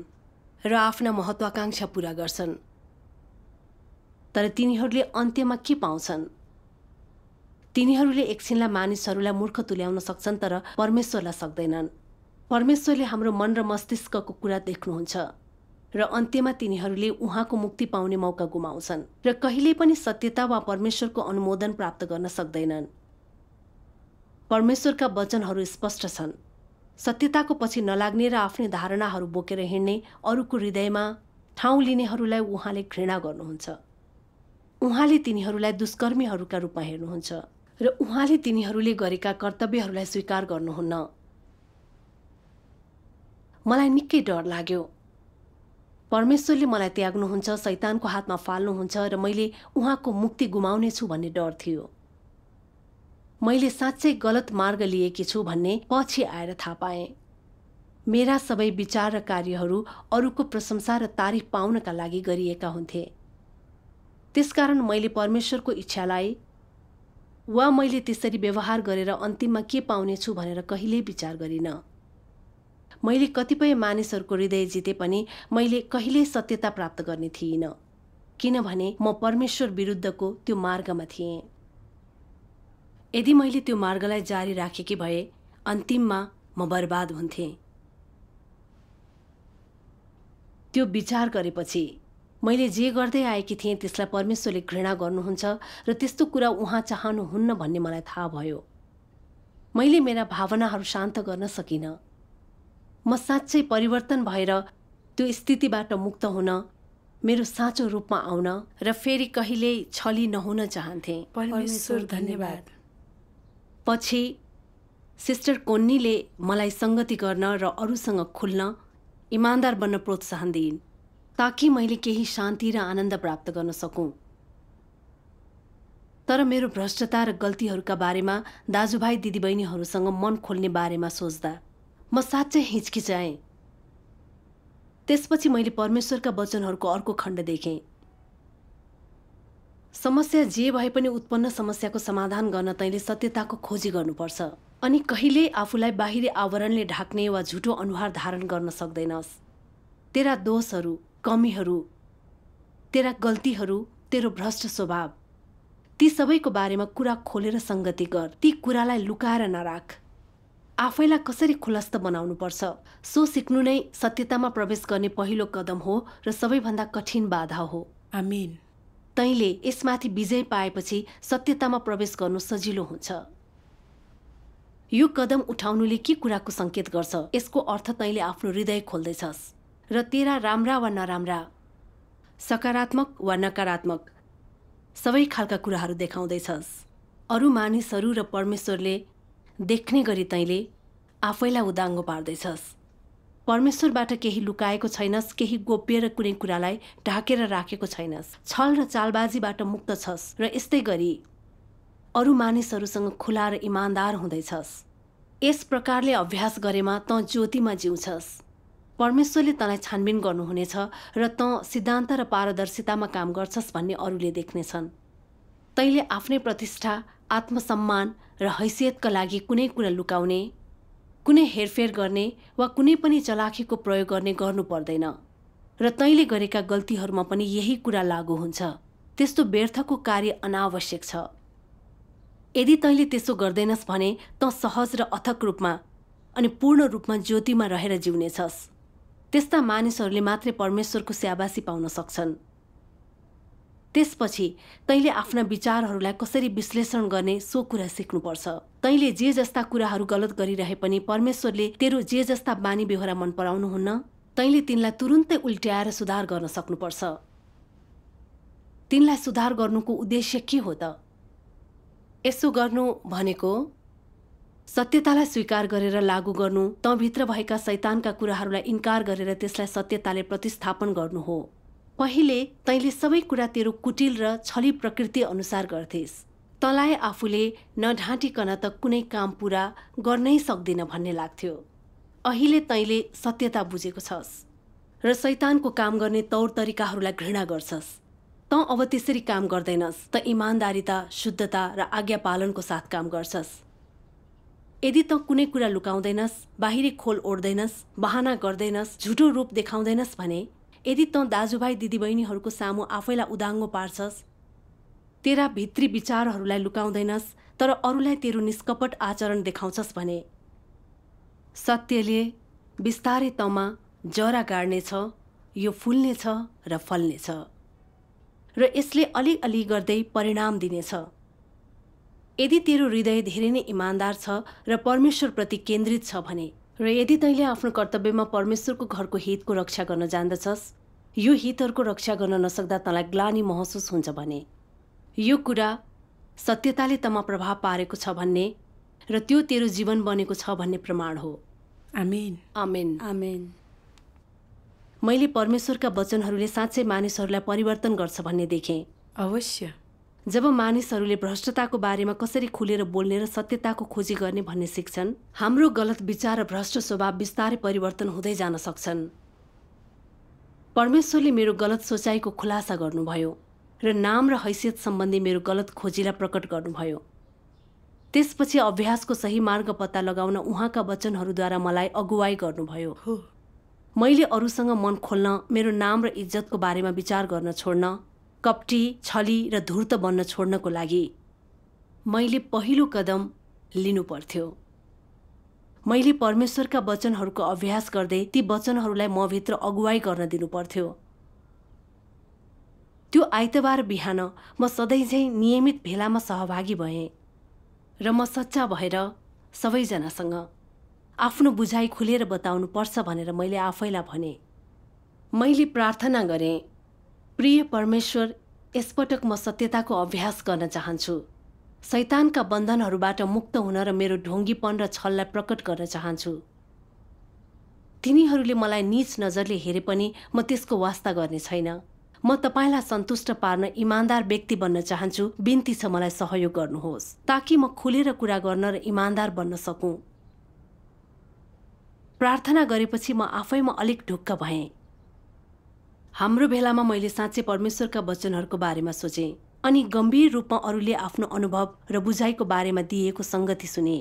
र आफ्ना महत्वाकांक्षा पूरा गर्छन्, तर तिनीहरूले अन्त्यमा के पाउँछन्? तिनीहरूले एकछिनलाई मानिसहरूलाई मूर्ख तुल्याउन सक्छन्, तर परमेश्वरलाई सक्दैनन्। परमेश्वरले हाम्रो मन र मस्तिष्कको कुरा देख्नुहुन्छ र अन्त्यमा तिनीहरूले उहाँको मुक्ति पाउने मौका गुमाउँछन् र कहिल्यै पनि सत्यता वा परमेश्वरको अनुमोदन प्राप्त गर्न सक्दैनन्। परमेश्वरका वचनहरू स्पष्ट छन्। सत्यताको पछि नलाग्ने र आफ्नै धारणाहरू बोकेर हिँड्ने अरूको हृदयमा ठाउँ लिनेहरूलाई उहाँले घृणा गर्नुहुन्छ। उहाँले तिनीहरूलाई दुष्कर्मीहरूका रूपमा हेर्नुहुन्छ र उहाँले तिनीहरूले गरेका कर्तव्यहरूलाई स्वीकार गर्नुहुन्न। मलाई निकै डर लाग्यो। परमेश्वरले मलाई त्याग्नुहुन्छ, शैतानको हातमा फाल्नुहुन्छ र मैले उहाँको मुक्ति गुमाउने छु भन्ने डर थियो। मैले साँच्चै गलत मार्ग लिएकी छु भन्ने पछि आएर थाहा पाएँ। मेरा सबै विचार र कार्यहरू अरूको प्रशंसा र तारिफ पाउनका लागि गरिएका हुन्थे। त्यसकारण मैले परमेश्वरको इच्छालाई वा मैले त्यसरी व्यवहार गरेर अन्तिममा के पाउनेछु भनेर कहिल्यै विचार गरिनँ। मैले कतिपय मानिसहरूको हृदय जिते पनि मैले कहिल्यै सत्यता प्राप्त गर्ने थिइनँ, किनभने म परमेश्वर विरुद्धको त्यो मार्गमा थिएँ। यदि मैले त्यो मार्गलाई जारी राखेकी भए अन्तिममा म बर्बाद हुन्थेँ। त्यो विचार गरेपछि मैले जे गर्दै आएकी थिएँ त्यसलाई परमेश्वरले घृणा गर्नुहुन्छ र त्यस्तो कुरा उहाँ चाहनुहुन्न भन्ने मलाई थाहा भयो। मैले मेरा भावनाहरू शान्त गर्न सकिनँ। म साँच्चै परिवर्तन भएर त्यो स्थितिबाट मुक्त हुन, मेरो साँचो रूपमा आउन र फेरि कहिल्यै छली नहुन चाहन्थेँ। परमेश्वर धन्यवाद। पछि सिस्टर कोन्नीले मलाई संगति गर्न र अरूसँग खुल्न, इमान्दार बन्न प्रोत्साहन दिइन् ताकि मैले केही शान्ति र आनन्द प्राप्त गर्न सकूँ। तर मेरो भ्रष्टता र गल्तीहरूका बारेमा दाजुभाइ दिदीबहिनीहरूसँग मन खोल्ने बारेमा सोच्दा म साँच्चै हिचकिचाएँ। त्यसपछि मैले परमेश्वरका वचनहरूको अर्को खण्ड देखेँ। समस्या जे भए पनि उत्पन्न समस्याको समाधान गर्न तैँले सत्यताको खोजी गर्नुपर्छ अनि कहिल्यै आफूलाई बाहिरी आवरणले ढाक्ने वा झुटो अनुहार धारण गर्न सक्दैनस्। तेरा दोषहरू, कमीहरू, तेरा गल्तीहरू, तेरो भ्रष्ट स्वभाव, ती सबैको बारेमा कुरा खोलेर संगति गर। ती कुरालाई लुकाएर नराख। आफैलाई कसरी खुलस्त बनाउनुपर्छ सो सिक्नु नै सत्यतामा प्रवेश गर्ने पहिलो कदम हो र सबैभन्दा कठिन बाधा हो। आमेन। तैँले यसमाथि विजय पाएपछि सत्यतामा प्रवेश गर्नु सजिलो हुन्छ। यो कदम उठाउनुले के कुराको संकेत गर्छ? यसको अर्थ तैँले आफ्नो हृदय खोल्दैछस् र तेरा राम्रा वा नराम्रा, सकारात्मक वा नकारात्मक सबै खालका कुराहरू देखाउँदैछस्। अरू मानिसहरू र परमेश्वरले देख्ने गरी तैँले आफैलाई उदाङ्गो पार्दैछस्। परमेश्वरबाट केही लुकाएको छैनस्, केही गोप्य र कुनै कुरालाई ढाकेर राखेको छैनस्। छल र चालबाजीबाट मुक्त छस् र यस्तै गरी अरू मानिसहरूसँग खुला र इमान्दार हुँदैछस्। यस प्रकारले अभ्यास गरेमा तँ ज्योतिमा जिउँछस्। परमेश्वरले तँलाई छानबिन गर्नुहुनेछ र तँ सिद्धान्त र पारदर्शितामा काम गर्छस् भन्ने अरूले देख्नेछन्। तैँले आफ्नै प्रतिष्ठा, आत्मसम्मान र हैसियतका लागि कुनै कुरा लुकाउने, कुनै हेरफेर गर्ने वा कुनै पनि चलाखीको प्रयोग गर्ने गर्नु पर्दैन र तैँले गरेका गल्तीहरूमा पनि यही कुरा लागू हुन्छ। त्यस्तो व्यर्थको कार्य अनावश्यक छ। यदि तैँले त्यसो गर्दैनस् भने तँ सहज र अथक रूपमा अनि पूर्ण रूपमा ज्योतिमा रहेर जिउनेछस्। त्यस्ता मानिसहरूले मात्रै परमेश्वरको स्याबासी पाउन सक्छन्। त्यसपछि तैँले आफ्ना विचारहरूलाई कसरी विश्लेषण गर्ने सो कुरा सिक्नुपर्छ। तैँले जे जस्ता कुराहरू गलत गरिरहे पनि परमेश्वरले तेरो जे जस्ता बानी बेहोरा मन पराउनुहुन्न, तैँले तिनलाई तुरुन्तै उल्ट्याएर सुधार गर्न सक्नुपर्छ। तिनलाई सुधार गर्नुको उद्देश्य के हो त? यसो गर्नु भनेको सत्यतालाई स्वीकार गरेर लागू गर्नु, तँभित्र भएका शैतानका कुराहरूलाई इन्कार गरेर त्यसलाई सत्यताले प्रतिस्थापन गर्नु हो। पहिले तैँले सबै कुरा तेरो कुटिल र छली प्रकृति अनुसार गर्थिस्। तँलाई आफूले नढाँटिकन त कुनै काम पूरा गर्नै सक्दिन भन्ने लाग्थ्यो। अहिले तैँले सत्यता बुझेको छस् र शैतानको काम गर्ने तौर तरिकाहरूलाई घृणा गर्छस्। तँ अब त्यसरी काम गर्दैनस्, त इमान्दारिता, शुद्धता र आज्ञा पालनको साथ काम गर्छस्। यदि तँ कुनै कुरा लुकाउँदैनस्, बाहिरी खोल ओढ्दैनस्, बहाना गर्दैनस्, झुटो रूप देखाउँदैनस् भने, यदि तँ दाजुभाइ दिदीबहिनीहरूको सामु आफैलाई उदाङ्गो पार्छस्, तेरा भित्री विचारहरूलाई लुकाउँदैनस् तर अरूलाई तेरो निष्कपट आचरण देखाउँछस् भने, सत्यले बिस्तारै तँमा जरा गाड्नेछ, यो फुल्नेछ र फल्नेछ र यसले अलिअलि गर्दै परिणाम दिनेछ। यदि तेरो हृदय धेरै नै इमान्दार छ र परमेश्वरप्रति केन्द्रित छ भने, र यदि तैँले आफ्नो कर्तव्यमा परमेश्वरको घरको हितको रक्षा गर्न जान्दछस्, यो हितहरूको रक्षा गर्न नसक्दा तँलाई ग्लानि महसुस हुन्छ भने, यो कुरा सत्यताले तँमा प्रभाव पारेको छ भन्ने र त्यो तेरो जीवन बनेको छ भन्ने प्रमाण हो। आमेन। आमेन। आमेन। मैले परमेश्वरका वचनहरूले साँच्चै मानिसहरूलाई परिवर्तन गर्छ भन्ने देखेँ। अवश्य। जब मानिसहरूले भ्रष्टताको बारेमा कसरी खुलेर बोल्ने र सत्यताको खोजी गर्ने भन्ने सिक्छन्, हाम्रो गलत विचार र भ्रष्ट स्वभाव बिस्तारै परिवर्तन हुँदै जान सक्छन्। परमेश्वरले मेरो गलत सोचाइको खुलासा गर्नुभयो र नाम र हैसियत सम्बन्धी मेरो गलत खोजीलाई प्रकट गर्नुभयो। त्यसपछि अभ्यासको सही मार्ग पत्ता लगाउन उहाँका वचनहरूद्वारा मलाई अगुवाई गर्नुभयो। मैले अरूसँग मन खोल्न, मेरो नाम र इज्जतको बारेमा विचार गर्न छोड्न, कपटी, छली र धूर्त बन्न छोड्नको लागि मैले पहिलो कदम लिनु पर्थ्यो। मैले परमेश्वरका वचनहरूको अभ्यास गर्दै ती वचनहरूलाई म भित्र अगुवाई गर्न दिनु पर्थ्यो। त्यो आइतबार बिहान म सधैँझै नियमित भेलामा सहभागी भएँ र म सच्चा भएर सबैजनासँग आफ्नो बुझाइ खुलेर बताउनु पर्छ भनेर मैले आफैलाई भने। मैले प्रार्थना गरेँ, प्रिय परमेश्वर, यसपटक म सत्यताको अभ्यास गर्न चाहन्छु। शैतानका बन्धनहरूबाट मुक्त हुन र मेरो ढोंगीपन र छललाई प्रकट गर्न चाहन्छु। तिनीहरूले मलाई नीच नजरले हेरे पनि म त्यसको वास्ता गर्ने छैन। म तपाईलाई सन्तुष्ट पार्न इमान्दार व्यक्ति बन्न चाहन्छु। बिन्ती छ मलाई सहयोग गर्नुहोस् ताकि म खुलेर कुरा गर्न र इमान्दार बन्न सकूँ। प्रार्थना गरेपछि म आफैमा अलिक ढुक्क भएँ। हाम्रो भेलामा मैले साँच्चै परमेश्वरका वचनहरूको बारेमा सोचेँ अनि गम्भीर रूपमा अरूले आफ्नो अनुभव र बुझाइको बारेमा दिएको संगति सुने।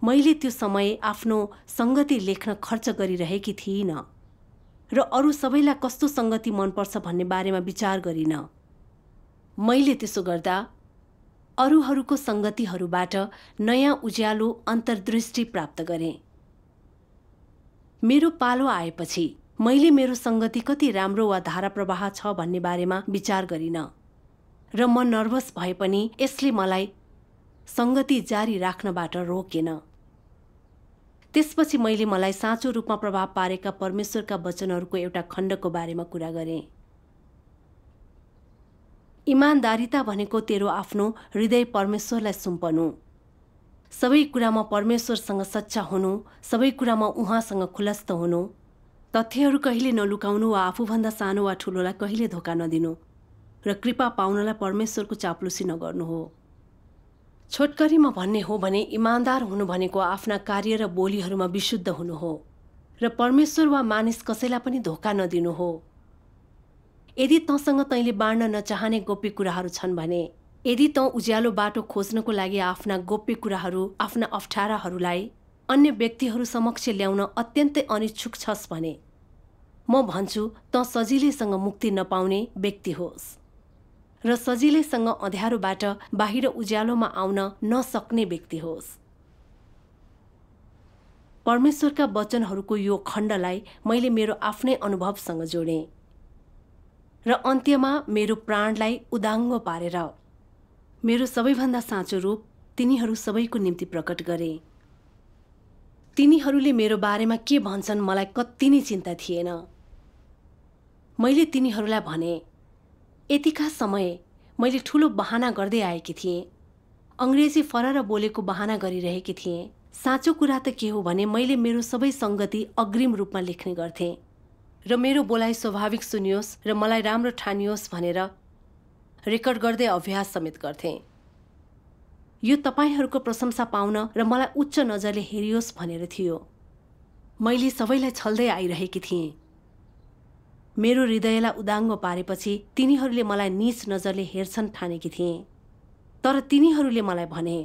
मैले त्यो समय आफ्नो संगति लेख्न खर्च गरिरहेकी थिइनँ र अरू सबैलाई कस्तो संगति मनपर्छ भन्ने बारेमा विचार गरिनँ। मैले त्यसो गर्दा अरूहरूको संगतिहरूबाट नयाँ उज्यालो अन्तर्दृष्टि प्राप्त गरेँ। मेरो पालो आएपछि मैले मेरो संगति कति राम्रो वा धारा प्रवाह छ भन्ने बारेमा विचार गरिनँ र म नर्भस भए पनि यसले मलाई संगति जारी राख्नबाट रोकेन। त्यसपछि मैले मलाई साँचो रूपमा प्रभाव पारेका परमेश्वरका वचनहरूको एउटा खण्डको बारेमा कुरा गरेँ। इमानदारिता भनेको तेरो आफ्नो हृदय परमेश्वरलाई सुम्पनु, सबै कुरामा परमेश्वरसँग सच्चा हुनु, सबै कुरामा उहाँसँग खुलस्त हुनु, तथ्यहरू कहिले नलुकाउनु वा आफूभन्दा सानो वा ठुलोलाई कहिले धोका नदिनु र कृपा पाउनलाई परमेश्वरको चाप्लुसी नगर्नु हो। छोटकरीमा भन्ने हो भने इमान्दार हुनु भनेको आफ्ना कार्य र बोलीहरूमा विशुद्ध हुनु हो र परमेश्वर वा मानिस कसैलाई पनि धोका नदिनु हो। यदि तँसँग तैँले बाँड्न नचाहने गोप्य कुराहरू छन् भने, यदि तँ उज्यालो बाटो खोज्नको लागि आफ्ना गोप्य कुराहरू, आफ्ना अप्ठ्याराहरूलाई अन्य व्यक्तिहरू समक्ष ल्याउन अत्यन्तै अनिच्छुक छस् भने, म भन्छु तँ सजिलैसँग मुक्ति नपाउने व्यक्ति होस् र सजिलैसँग अँध्यारोबाट बाहिर उज्यालोमा आउन नसक्ने व्यक्ति होस्। परमेश्वरका वचनहरूको यो खण्डलाई मैले मेरो आफ्नै अनुभवसँग जोडेँ र अन्त्यमा मेरो प्राणलाई उदाङ्गो पारेर मेरो सबैभन्दा साँचो रूप तिनीहरू सबैको निम्ति प्रकट गरे। तिनीहरूले मेरो बारेमा के भन्छन् मलाई कति नै चिन्ता थिएन। मैले तिनीहरूलाई भने, यतिका समय मैले ठूलो बहाना गर्दै आएकी थिएँ, अंग्रेजी फरर बोलेको बहाना गरिरहेकी थिएँ। साँचो कुरा त के हो भने मैले मेरो सबै संगति अग्रिम रूपमा लेख्ने गर्थेँ र मेरो बोलाइ स्वाभाविक सुनियोस् र मलाई राम्रो ठानियोस् भनेर रेकर्ड गर्दै अभ्यास समेत गर्थेँ। यो तपाईहरूको प्रशंसा पाउन र मलाई उच्च नजरले हेरियोस् भनेर थियो। मैले सबैलाई छल्दै आइरहेकी थिएँ। मेरो हृदयलाई उदाङ्गो पारेपछि तिनीहरूले मलाई नीच नजरले हेर्छन् ठानेकी थिएँ। तर तिनीहरूले मलाई भने,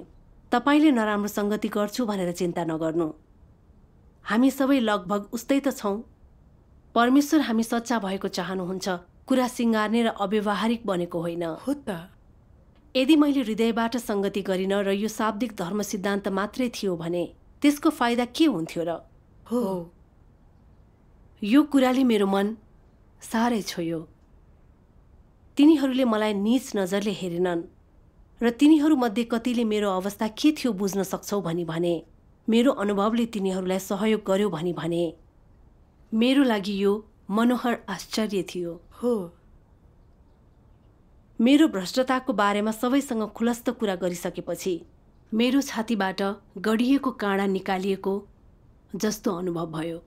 तपाईले नराम्रो संगति गर्छु भनेर चिन्ता नगर्नु, हामी सबै लगभग उस्तै त छौं। परमेश्वर हामी सच्चा भएको चाहनुहुन्छ, कुरा सिंगार्ने र अव्यावहारिक बनेको होइन। हो त। यदि मैले हृदयबाट संगति गरिन र यो शाब्दिक धर्म सिद्धान्त मात्रै थियो भने त्यसको फाइदा के हुन्थ्यो र? हो। यो कुराले मेरो मन साह्रै छोयो। तिनीहरूले मलाई नीच नजरले हेरेनन् र तिनीहरूमध्ये कतिले मेरो अवस्था के थियो बुझ्न सक्छौ भनी भने, मेरो अनुभवले तिनीहरूलाई सहयोग गर्यो भनी भने। मेरो लागि यो मनोहर आश्चर्य थियो। हो। मेरो भ्रष्टताको बारेमा सबैसँग खुलस्त कुरा गरिसकेपछि मेरो छातीबाट गडिएको काँडा निकालिएको जस्तो अनुभव भयो।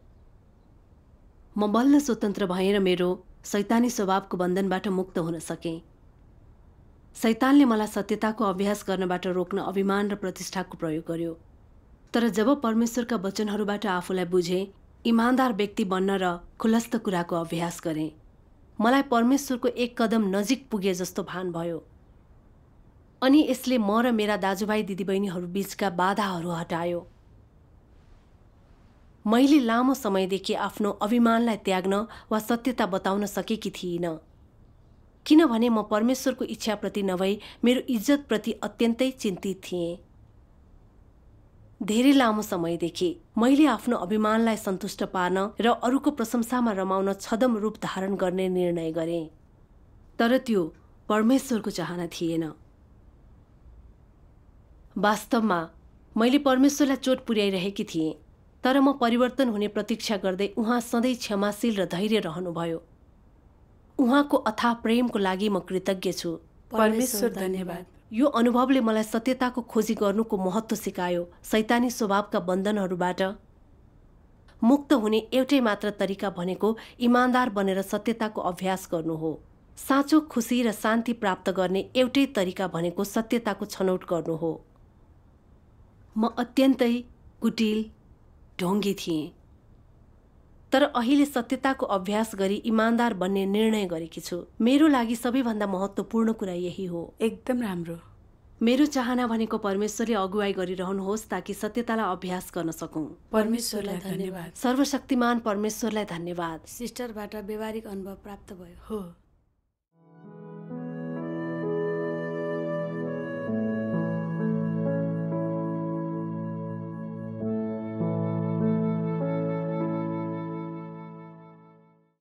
म बल्ल स्वतन्त्र भएँ र मेरो शैतानी स्वभावको बन्धनबाट मुक्त हुन सकेँ। शैतानले मलाई सत्यताको अभ्यास गर्नबाट रोक्न अभिमान र प्रतिष्ठाको प्रयोग गर्यो। तर जब परमेश्वरका वचनहरूबाट आफूलाई बुझेँ, इमान्दार व्यक्ति बन्न र खुलस्त कुराको अभ्यास गरेँ, मलाई परमेश्वरको एक कदम नजिक पुगे जस्तो भान भयो। अनि यसले म र मेरा दाजुभाइ दिदीबहिनीहरू बीचका बाधाहरू हटायो। मैले लामो समयदेखि आफ्नो अभिमानलाई त्याग्न वा सत्यता बताउन सकेकी थिइनँ, किनभने म परमेश्वरको इच्छाप्रति नभई मेरो इज्जतप्रति अत्यन्तै चिन्तित थिएँ। धेरै लामो समयदेखि मैले आफ्नो अभिमानलाई सन्तुष्ट पार्न र अरूको प्रशंसामा रमाउन छदम रूप धारण गर्ने निर्णय गरेँ। तर त्यो परमेश्वरको चाहना थिएन। वास्तवमा मैले परमेश्वरलाई चोट पुर्याइरहेकी थिएँ, तर म परिवर्तन हुने प्रतीक्षा गर्दै उहाँ सधैँ क्षमाशील र धैर्य रहनुभयो। उहाँको अथाह प्रेमको लागि म कृतज्ञ छु। परमेश्वर धन्यवाद। यो अनुभवले मलाई सत्यताको खोजी गर्नुको महत्त्व सिकायो। शैतानी स्वभावका बन्धनहरूबाट मुक्त हुने एउटै मात्र तरिका भनेको इमानदार बनेर सत्यताको अभ्यास गर्नु हो। साँचो खुसी र शान्ति प्राप्त गर्ने एउटै तरिका भनेको सत्यताको छनौट गर्नु हो। म अत्यन्तै कुटिल, ढोङ्गी थिएँ, तर अहिले सत्यताको अभ्यास गरी इमानदार बन्ने निर्णय गरेकी छु। मेरो लागि सबैभन्दा महत्त्वपूर्ण कुरा यही हो। एकदम राम्रो। मेरो चाहना भनेको परमेश्वरले अगुवाई गरिरहनुहोस् ताकि सत्यतालाई अभ्यास गर्न सकौं। परमेश्वरलाई धन्यवाद। सर्वशक्तिमान परमेश्वरलाई धन्यवाद। सिस्टरबाट व्यवहारिक अनुभव प्राप्त भयो। हो।